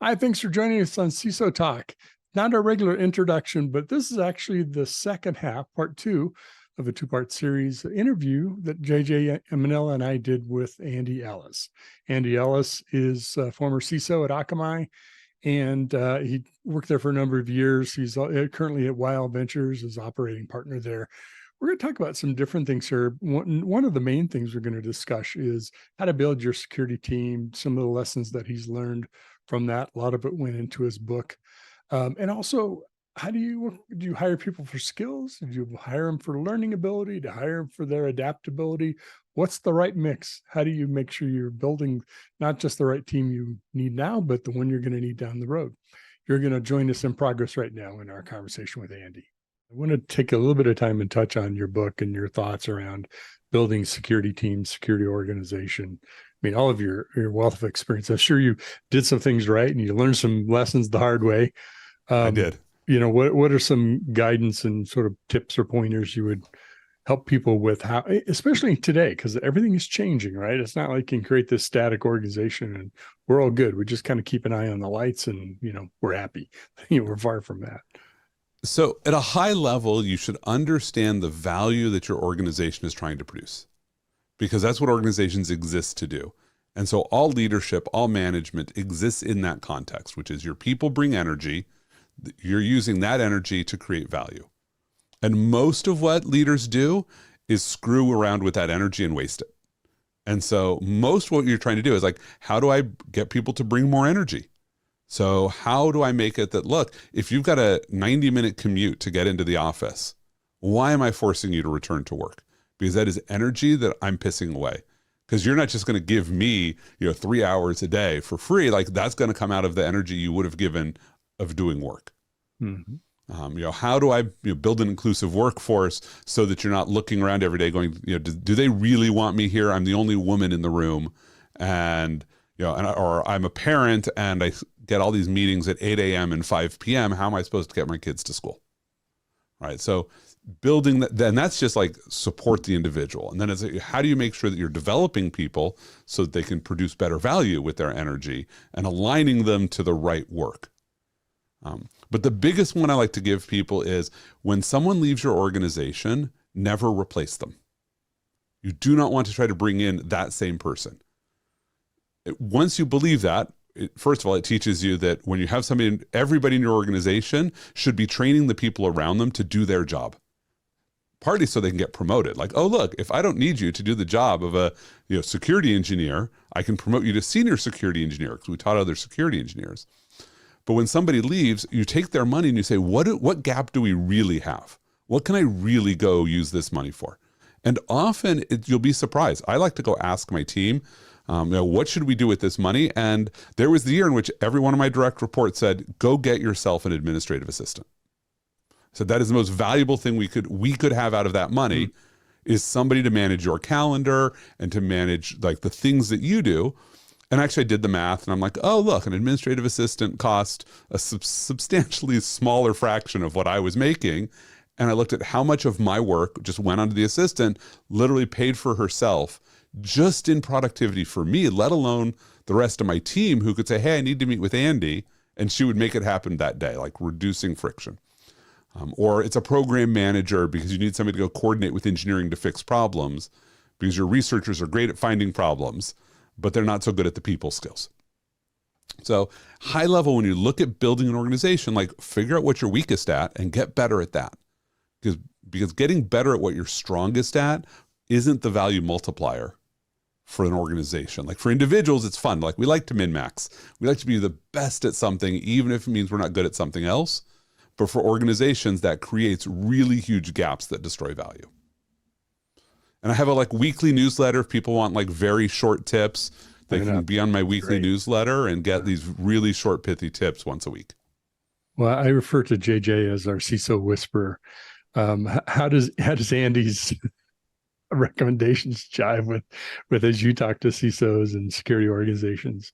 Hi, thanks for joining us on CISO Talk. Not our regular introduction, but this is actually the second half, part two of a two-part series interview that JJ Minella and I did with Andy Ellis. Andy Ellis is a former CISO at Akamai, and he worked there for a number of years. He's currently at Weill Ventures as operating partner there. We're going to talk about some different things here. One of the main things we're going to discuss is how to build your security team, some of the lessons that he's learned from that. A lot of it went into his book. And also, how do you hire people for skills? Do you hire them for learning ability? Do you hire them for their adaptability? What's the right mix? How do you make sure you're building not just the right team you need now, but the one you're going to need down the road? You're going to join us in progress right now in our conversation with Andy. I want to take a little bit of time and touch on your book and your thoughts around building security teams, security organization. I mean, all of your wealth of experience. I'm sure you did some things right and you learned some lessons the hard way. I did. You know, what are some guidance and sort of tips or pointers you would help people with, how, especially today, because everything is changing, right? It's not like you can create this static organization and we're all good. We just kind of keep an eye on the lights and, we're happy. We're far from that. So at a high level, you should understand the value that your organization is trying to produce, because that's what organizations exist to do. And so all leadership, all management exists in that context, which is your people bring energy. You're using that energy to create value. And most of what leaders do is screw around with that energy and waste it. And so most what you're trying to do is like, how do I get people to bring more energy? So how do I make it that, look, if you've got a 90-minute commute to get into the office, why am I forcing you to return to work? Because that is energy that I'm pissing away. Because you're not just going to give me, 3 hours a day for free. Like that's going to come out of the energy you would have given of doing work. Mm-hmm. How do I build an inclusive workforce so that you're not looking around every day going, do they really want me here? I'm the only woman in the room, and or I'm a parent and I get all these meetings at 8 a.m. and 5 p.m. How am I supposed to get my kids to school? Right. So building that, then that's just like support the individual. And then it's how do you make sure that you're developing people so that they can produce better value with their energy and aligning them to the right work? But the biggest one I like to give people is when someone leaves your organization, never replace them. You do not want to try to bring in that same person. Once you believe that, first of all, it teaches you that when you have somebody, everybody in your organization should be training the people around them to do their job. Partly so they can get promoted. Like, oh, look, if I don't need you to do the job of a security engineer, I can promote you to senior security engineer because we taught other security engineers. But when somebody leaves, you take their money and you say, what gap do we really have? What can I really go use this money for? And often you'll be surprised. I like to go ask my team, what should we do with this money? And there was the year in which every one of my direct reports said, go get yourself an administrative assistant. So that is the most valuable thing we could have out of that money is somebody to manage your calendar and to manage like the things that you do. And actually I did the math and I'm like, oh, look, an administrative assistant cost a substantially smaller fraction of what I was making. And I looked at how much of my work just went onto the assistant, literally paid for herself just in productivity for me, let alone the rest of my team who could say, hey, I need to meet with Andy. And she would make it happen that day, like reducing friction. Or it's a program manager because you need somebody to go coordinate with engineering to fix problems because your researchers are great at finding problems, but they're not so good at the people skills. So high level, when you look at building an organization, like figure out what you're weakest at and get better at that. Because getting better at what you're strongest at isn't the value multiplier for an organization. Like for individuals, it's fun. Like we like to min-max. We like to be the best at something, even if it means we're not good at something else. But for organizations, that creates really huge gaps that destroy value. And I have a weekly newsletter. If people want very short tips, they can be on my weekly newsletter and get these really short, pithy tips once a week. Well, I refer to JJ as our CISO whisperer. How does Andy's recommendations jive with as you talk to CISOs and security organizations?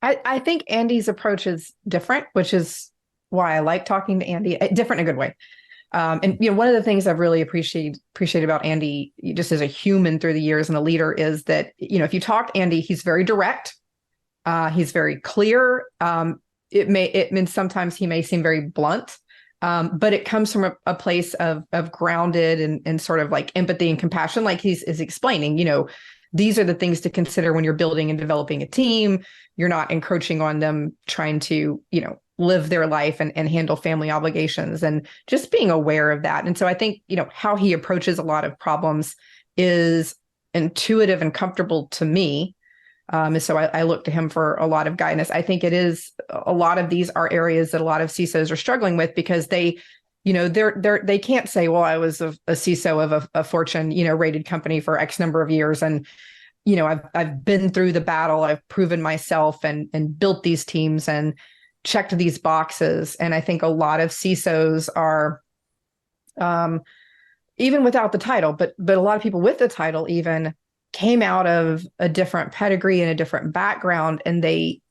I think Andy's approach is different, which is why I like talking to Andy. Different in a good way. And one of the things I've really appreciated about Andy, just as a human through the years and a leader, is that if you talk to Andy, he's very direct. He's very clear. It means sometimes he may seem very blunt, but it comes from a place of grounded and sort of like empathy and compassion, like he's explaining. These are the things to consider when you're building and developing a team. You're not encroaching on them, trying to live their life and handle family obligations, and just being aware of that. And so I think how he approaches a lot of problems is intuitive and comfortable to me. And so I look to him for a lot of guidance. I think a lot of these are areas that a lot of CISOs are struggling with, because they can't say, well, I was a CISO of a Fortune, rated company for X number of years. And, I've been through the battle. I've proven myself and built these teams and checked these boxes. And I think a lot of CISOs are, even without the title, but a lot of people with the title even came out of a different pedigree and a different background. And they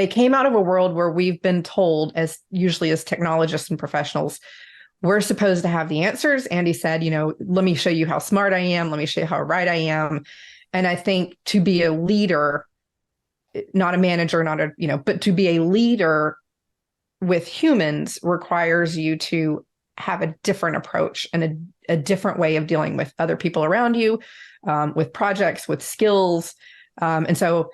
came out of a world where we've been told, usually as technologists and professionals, we're supposed to have the answers. Andy said, let me show you how smart I am. Let me show you how right I am. And I think to be a leader, not a manager, but to be a leader with humans requires you to have a different approach and a different way of dealing with other people around you, with projects, with skills. And so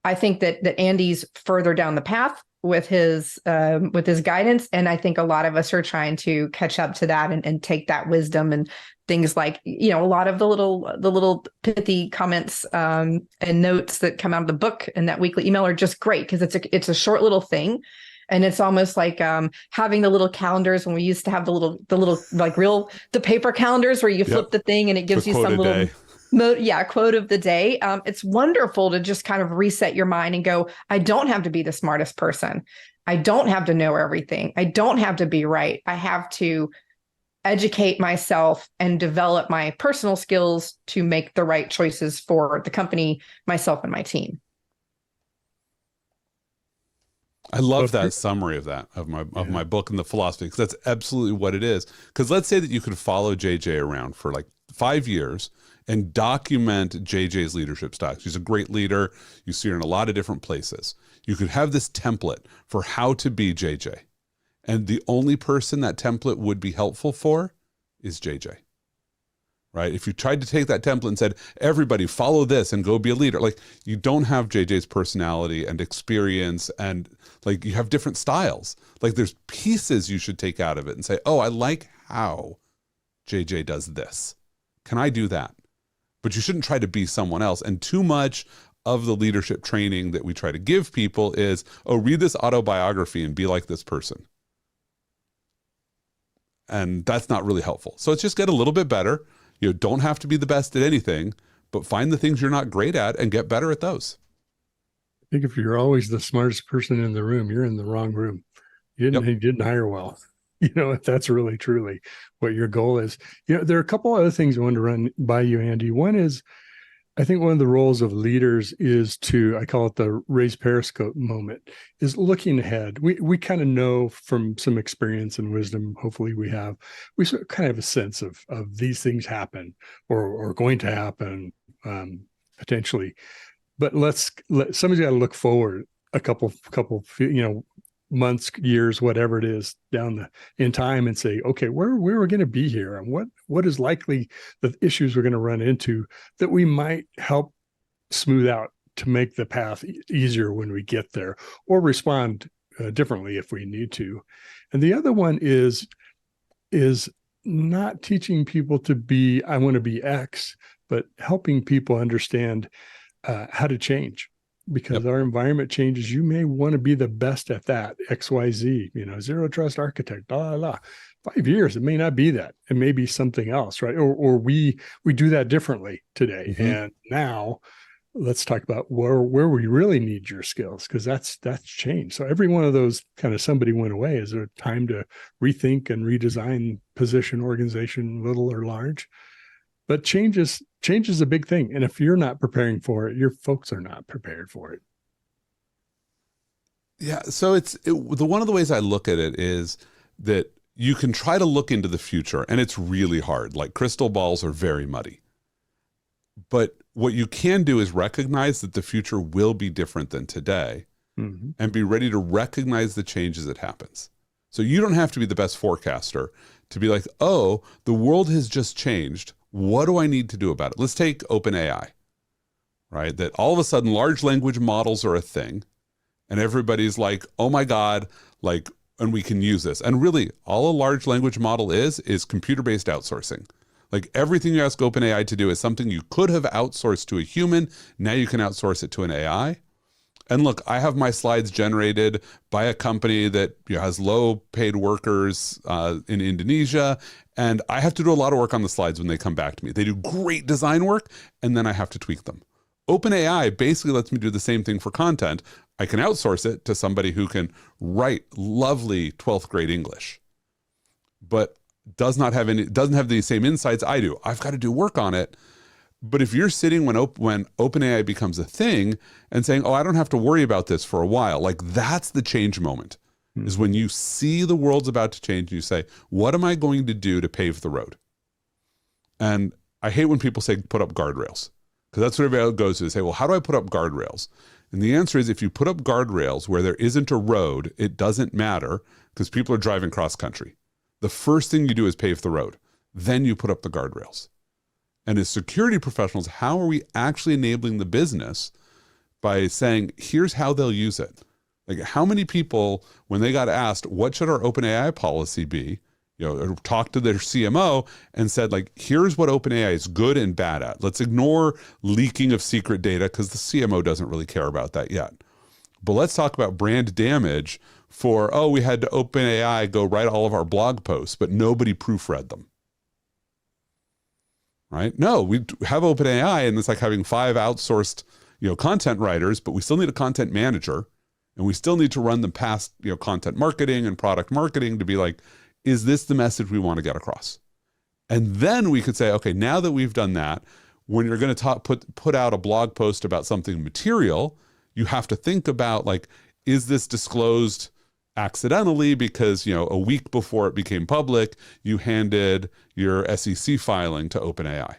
I think that Andy's further down the path with his guidance. And I think a lot of us are trying to catch up to that and take that wisdom and things like, a lot of the little pithy comments and notes that come out of the book and that weekly email are just great, because it's a short little thing. And it's almost like having the little calendars when we used to have the little like the paper calendars where you flip the thing and it gives you some little quote of the day. It's wonderful to just kind of reset your mind and go, I don't have to be the smartest person. I don't have to know everything. I don't have to be right. I have to educate myself and develop my personal skills to make the right choices for the company, myself, and my team. I love that summary of my book and the philosophy, because that's absolutely what it is. Because let's say that you could follow JJ around for like 5 years and document JJ's leadership style. She's a great leader. You see her in a lot of different places. You could have this template for how to be JJ. And the only person that template would be helpful for is JJ. Right? If you tried to take that template and said, everybody follow this and go be a leader, like, you don't have JJ's personality and experience, and like, you have different styles. Like, there's pieces you should take out of it and say, oh, I like how JJ does this. Can I do that? But you shouldn't try to be someone else. And too much of the leadership training that we try to give people is, oh, read this autobiography and be like this person. And that's not really helpful. So it's just get a little bit better. You don't have to be the best at anything, but find the things you're not great at and get better at those. I think if you're always the smartest person in the room, you're in the wrong room. You didn't hire well. If that's really truly what your goal is. There are a couple other things I want to run by you, Andy. One is, I think one of the roles of leaders is to, I call it the raise periscope moment, is looking ahead. We kind of know from some experience and wisdom, hopefully we sort of kind of have a sense of these things happen or going to happen potentially. But somebody's got to look forward a couple, months, years, whatever it is down in time, and say, okay, where we're going to be here, and what is likely the issues we're going to run into that we might help smooth out to make the path easier when we get there, or respond differently if we need to. And the other one is not teaching people to be, I want to be X, but helping people understand how to change. Because our environment changes, you may want to be the best at that, XYZ, zero trust architect, blah, blah, blah. 5 years, it may not be that. It may be something else, right? Or we do that differently today. Mm-hmm. And now let's talk about where we really need your skills, because that's changed. So every one of those kind of somebody went away. Is there time to rethink and redesign position, organization, little or large? But change is a big thing. And if you're not preparing for it, your folks are not prepared for it. Yeah. So one of the ways I look at it is that you can try to look into the future, and it's really hard. Like, crystal balls are very muddy. But what you can do is recognize that the future will be different than today, and be ready to recognize the change as it happens. So you don't have to be the best forecaster to be like, oh, the world has just changed. What do I need to do about it? Let's take OpenAI, right? That all of a sudden large language models are a thing, and everybody's like, oh my God, like, and we can use this. And really, all a large language model is computer-based outsourcing. Like, everything you ask OpenAI to do is something you could have outsourced to a human. Now you can outsource it to an AI. And look, I have my slides generated by a company that has low-paid workers in Indonesia, and I have to do a lot of work on the slides when they come back to me. They do great design work, and then I have to tweak them. OpenAI basically lets me do the same thing for content. I can outsource it to somebody who can write lovely 12th grade English, but doesn't have the same insights I do. I've got to do work on it. But if you're sitting when OpenAI becomes a thing and saying, oh, I don't have to worry about this for a while, like, that's the change moment, is when you see the world's about to change and you say, what am I going to do to pave the road? And I hate when people say put up guardrails, because that's what everybody goes to. They say, well, how do I put up guardrails? And the answer is, if you put up guardrails where there isn't a road, it doesn't matter, because people are driving cross country. The first thing you do is pave the road. Then you put up the guardrails. And as security professionals, how are we actually enabling the business by saying, here's how they'll use it? Like, how many people, when they got asked, what should our OpenAI policy be, or talked to their CMO and said, like, here's what OpenAI is good and bad at. Let's ignore leaking of secret data, because the CMO doesn't really care about that yet. But let's talk about brand damage for, oh, we had to OpenAI go write all of our blog posts, but nobody proofread them. Right? No, we have OpenAI, and it's like having 5 outsourced, content writers, but we still need a content manager, and we still need to run them past, content marketing and product marketing to be like, is this the message we want to get across? And then we could say, okay, now that we've done that, when you're going to put out a blog post about something material, you have to think about, like, is this disclosed accidentally because, a week before it became public, you handed your SEC filing to OpenAI,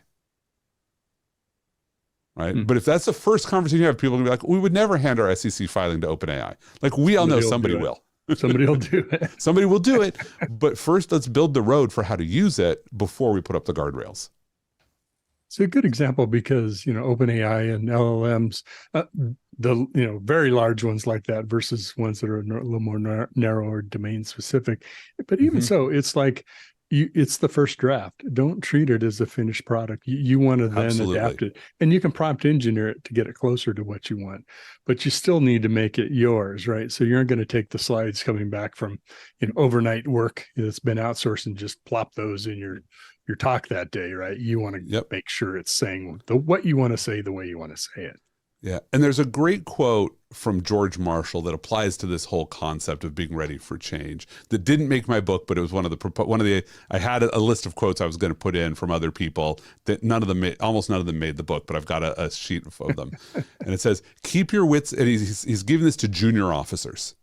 right? But if that's the first conversation you have, people will be like, we would never hand our SEC filing to OpenAI. Like, we all know somebody will. Somebody will do it. Somebody will do it. But first, let's build the road for how to use it before we put up the guardrails. It's a good example because, OpenAI and LLMs, the very large ones like that versus ones that are a little more narrow or domain specific. But even so, it's like it's the first draft. Don't treat it as a finished product. You want to then adapt it, and you can prompt engineer it to get it closer to what you want, but you still need to make it yours, right? So you're not going to take the slides coming back from overnight work that's been outsourced and just plop those in your talk that day, right? You want to make sure it's saying what you want to say the way you want to say it. Yeah. And there's a great quote from George Marshall that applies to this whole concept of being ready for change that didn't make my book, but it was I had a list of quotes I was going to put in from other people that almost none of them made the book, but I've got a sheet of them. And it says, keep your wits, and he's giving this to junior officers.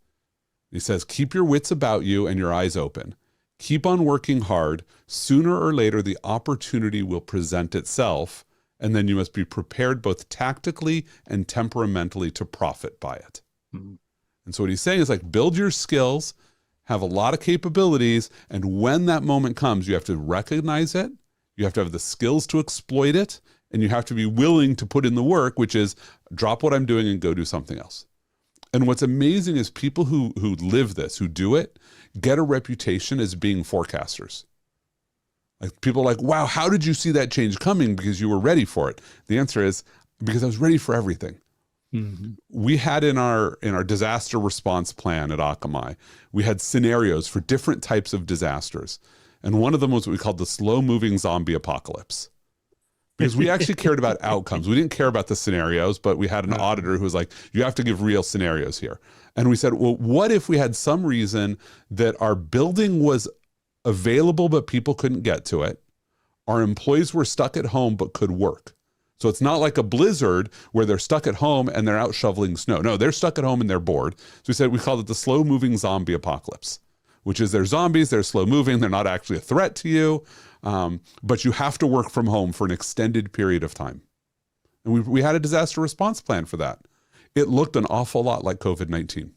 He says, keep your wits about you and your eyes open. Keep on working hard. Sooner or later, the opportunity will present itself. And then you must be prepared both tactically and temperamentally to profit by it. Mm-hmm. And so what he's saying is, like, build your skills, have a lot of capabilities, and when that moment comes, you have to recognize it, you have to have the skills to exploit it, and you have to be willing to put in the work, which is drop what I'm doing and go do something else. And what's amazing is people who live this, who do it, get a reputation as being forecasters. Like, people are like, wow, how did you see that change coming? Because you were ready for it. The answer is, because I was ready for everything. Mm-hmm. We had in our disaster response plan at Akamai, we had scenarios for different types of disasters. And one of them was what we called the slow-moving zombie apocalypse. Because we actually cared about outcomes. We didn't care about the scenarios, but we had an auditor who was like, you have to give real scenarios here. And we said, well, what if we had some reason that our building was available, but people couldn't get to it? Our employees were stuck at home, but could work. So it's not like a blizzard where they're stuck at home and they're out shoveling snow. No, they're stuck at home and they're bored. So we called it the slow moving zombie apocalypse. which is they're zombies, they're slow moving, they're not actually a threat to you, but you have to work from home for an extended period of time. And we had a disaster response plan for that. It looked an awful lot like COVID-19.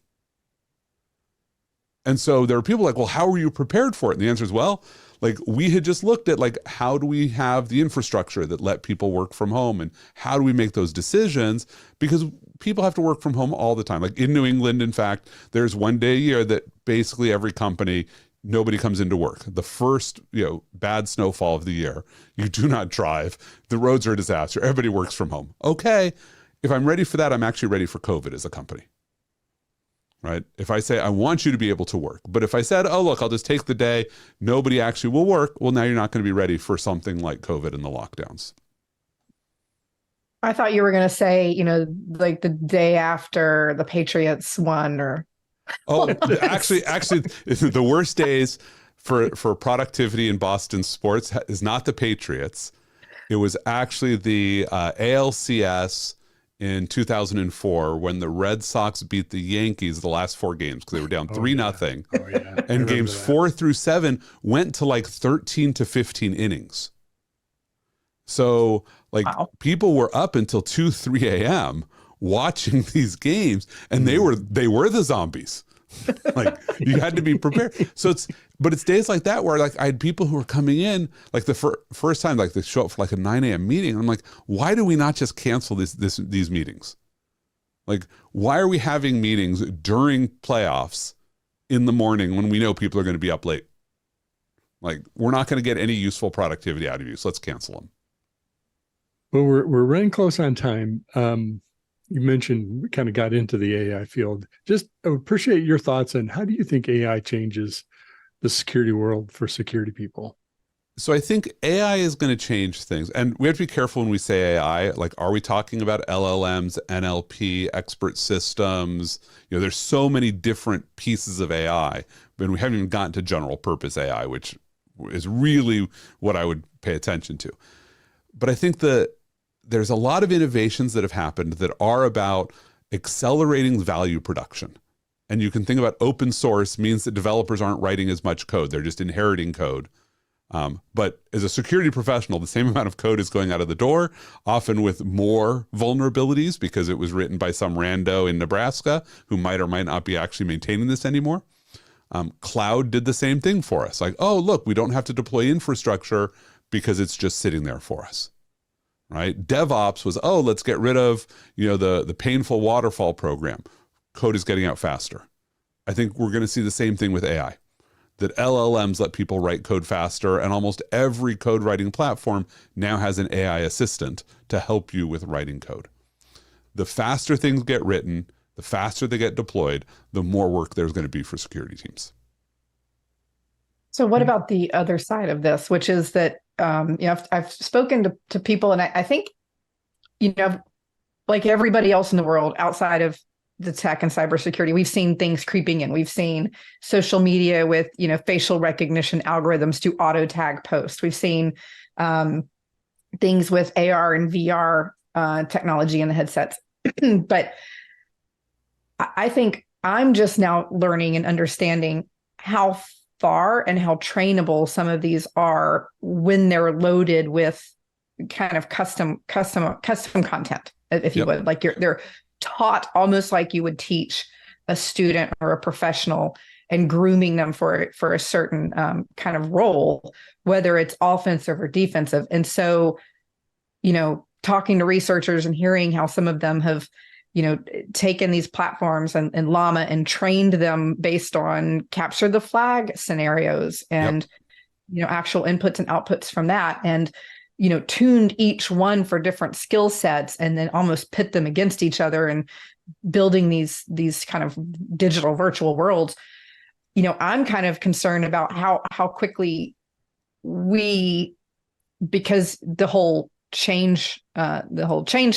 And so there were people like, well, how were you prepared for it? And the answer is, well, like we had just looked at like, how do we have the infrastructure that let people work from home, and how do we make those decisions? Because people have to work from home all the time. Like in New England, in fact, there's one day a year that basically every company, nobody comes into work. The first, bad snowfall of the year, you do not drive. The roads are a disaster. Everybody works from home. Okay, if I'm ready for that, I'm actually ready for COVID as a company. Right? If I say, I want you to be able to work, but if I said, oh, look, I'll just take the day, nobody actually will work. Well, now you're not going to be ready for something like COVID and the lockdowns. I thought you were going to say, like the day after the Patriots won or. Oh, actually, the worst days for productivity in Boston sports is not the Patriots. It was actually the ALCS in 2004 when the Red Sox beat the Yankees the last 4 games because they were down 3-0. Oh, yeah. And games 4 through 7 went to like 13 to 15 innings. So like people were up until 2, 3 a.m. watching these games, and they were the zombies. Like you had to be prepared. So it's days like that where like I had people who were coming in like the first time, like they show up for like a 9 a.m. meeting. And I'm like, why do we not just cancel these meetings? Like, why are we having meetings during playoffs in the morning when we know people are going to be up late? Like, we're not going to get any useful productivity out of you. So let's cancel them. Well, we're running close on time. You mentioned we kind of got into the AI field. Just I would appreciate your thoughts on how do you think AI changes the security world for security people? So I think AI is going to change things. And we have to be careful when we say AI. Like, are we talking about LLMs, NLP, expert systems? There's so many different pieces of AI, but we haven't even gotten to general purpose AI, which is really what I would pay attention to. But I think there's a lot of innovations that have happened that are about accelerating value production. And you can think about open source means that developers aren't writing as much code. They're just inheriting code. But as a security professional, the same amount of code is going out of the door, often with more vulnerabilities because it was written by some rando in Nebraska who might or might not be actually maintaining this anymore. Cloud did the same thing for us. Like, oh, look, we don't have to deploy infrastructure because it's just sitting there for us. Right? DevOps was, oh, let's get rid of, the painful waterfall program. Code is getting out faster. I think we're going to see the same thing with AI, that LLMs let people write code faster, and almost every code writing platform now has an AI assistant to help you with writing code. The faster things get written, the faster they get deployed, the more work there's going to be for security teams. So what about the other side of this, which is that, I've spoken to people, and I think, like everybody else in the world outside of the tech and cybersecurity, we've seen things creeping in. We've seen social media with, facial recognition algorithms to auto tag posts. We've seen things with AR and VR technology in the headsets. But I think I'm just now learning and understanding how far and how trainable some of these are when they're loaded with kind of custom content, if you would. Like they're taught almost like you would teach a student or a professional, and grooming them for a certain kind of role, whether it's offensive or defensive. And so, talking to researchers and hearing how some of them have taken these platforms and Llama and trained them based on capture the flag scenarios and, actual inputs and outputs from that. And, tuned each one for different skill sets, and then almost pit them against each other and building these kind of digital virtual worlds. I'm kind of concerned about how quickly because the whole change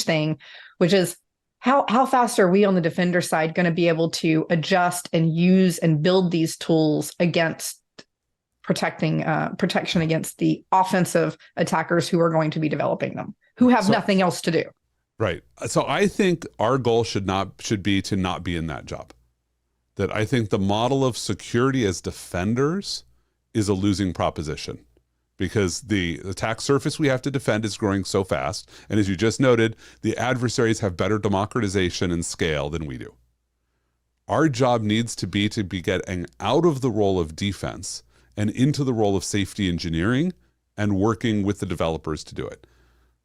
thing, which is how fast are we on the defender side going to be able to adjust and use and build these tools against protection against the offensive attackers who are going to be developing them, who have nothing else to do. Right. So I think our goal should be to not be in that job. that I think the model of security as defenders is a losing proposition, because the attack surface we have to defend is growing so fast. And as you just noted, the adversaries have better democratization and scale than we do. Our job needs to be getting out of the role of defense and into the role of safety engineering and working with the developers to do it.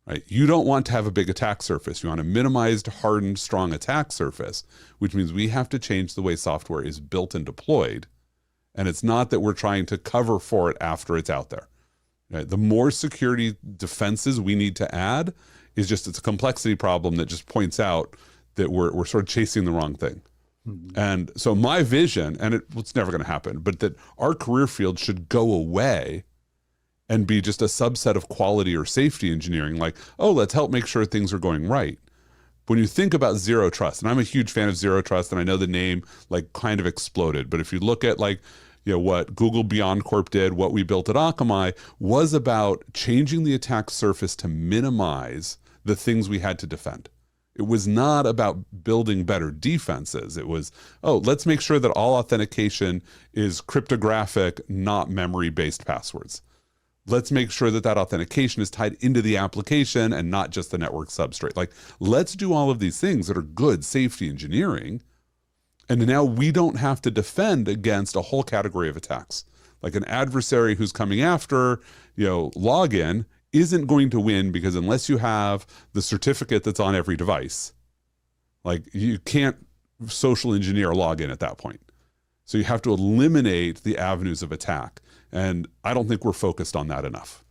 Right? You don't want to have a big attack surface. You want a minimized, hardened, strong attack surface, which means we have to change the way software is built and deployed. And it's not that we're trying to cover for it after it's out there. Right? The more security defenses we need to add is just, it's a complexity problem that just points out that we're sort of chasing the wrong thing. Mm-hmm. And so my vision, and it's never going to happen, but that our career field should go away and be just a subset of quality or safety engineering, like, oh, let's help make sure things are going right. When you think about zero trust, and I'm a huge fan of zero trust, and I know the name like kind of exploded, but if you look at like, you know, what Google Beyond Corp did, what we built at Akamai was about changing the attack surface to minimize the things we had to defend. It was not about building better defenses. It was, oh, let's make sure that all authentication is cryptographic, not memory-based passwords. Let's make sure that that authentication is tied into the application and not just the network substrate. Like, let's do all of these things that are good safety engineering. And now we don't have to defend against a whole category of attacks. Like an adversary who's coming after, you know, login isn't going to win, because unless you have the certificate that's on every device, like you can't social engineer a login at that point. So you have to eliminate the avenues of attack. And I don't think we're focused on that enough.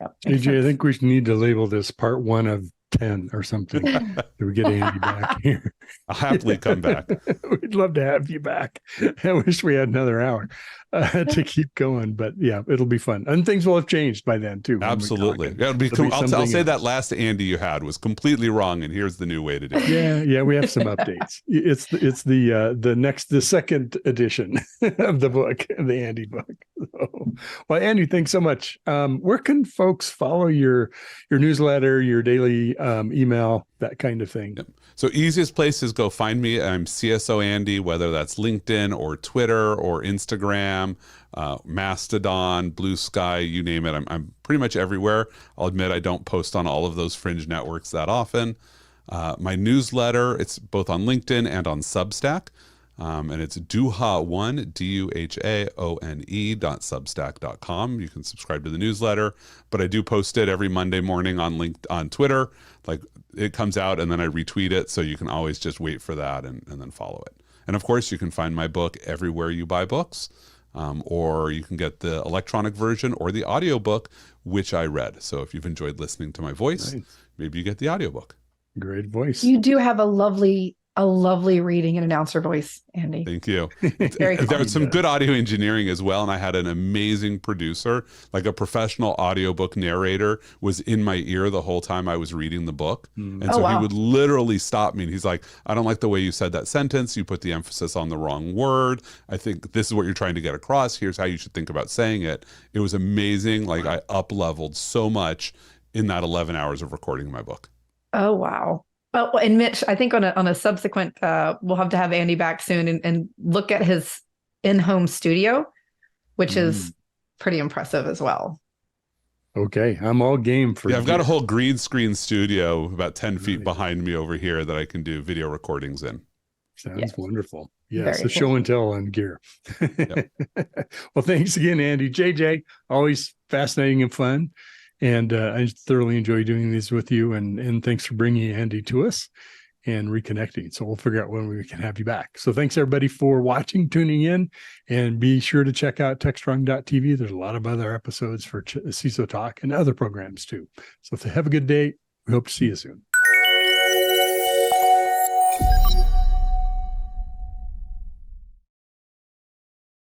Yep, AJ, I think we need to label this part 1 of 10 or something. Do we get Andy back here? I'll happily come back. We'd love to have you back. I wish we had another hour to keep going, but yeah, it'll be fun. And things will have changed by then too. Absolutely. It'll be I'll say that last Andy you had was completely wrong, and here's the new way to do it. Yeah, we have some updates. It's the second edition of the book, the Andy book. So, well, Andy, thanks so much. Where can folks follow your newsletter, your daily email, that kind of thing? Yep. So easiest place is go find me. I'm CSO Andy, whether that's LinkedIn or Twitter or Instagram, Mastodon, Blue Sky, you name it. I'm pretty much everywhere. I'll admit I don't post on all of those fringe networks that often. My newsletter, it's both on LinkedIn and on Substack. And it's duhaone, duhaone.substack.com. You can subscribe to the newsletter, but I do post it every Monday morning on Twitter. Like, it comes out and then I retweet it, so you can always just wait for that and then follow it. And of course, you can find my book everywhere you buy books, or you can get the electronic version or the audiobook, which I read. So if you've enjoyed listening to my voice, nice. Maybe you get the audiobook. Great voice. You do have a lovely reading and announcer voice, Andy. Thank you. Very there was some good audio engineering as well, and I had an amazing producer, like a professional audiobook narrator was in my ear the whole time I was reading the book. And so he would literally stop me, and he's like, I don't like the way you said that sentence. You put the emphasis on the wrong word. I think this is what you're trying to get across. Here's how you should think about saying it. It was amazing. Like, I up-leveled so much in that 11 hours of recording my book. Oh, wow. Well, and Mitch, I think on a subsequent, we'll have to have Andy back soon and look at his in-home studio, which is pretty impressive as well. Okay, I'm all game for. Yeah, I've got a whole green screen studio about 10 feet behind me over here that I can do video recordings in. Sounds wonderful. Yes, Very a show and tell on gear. Yep. Well, thanks again, Andy. JJ, always fascinating and fun. And I thoroughly enjoy doing these with you. And thanks for bringing Andy to us and reconnecting. So we'll figure out when we can have you back. So thanks, everybody, for watching, tuning in. And be sure to check out techstrong.tv. There's a lot of other episodes for CISO Talk and other programs, too. So have a good day. We hope to see you soon.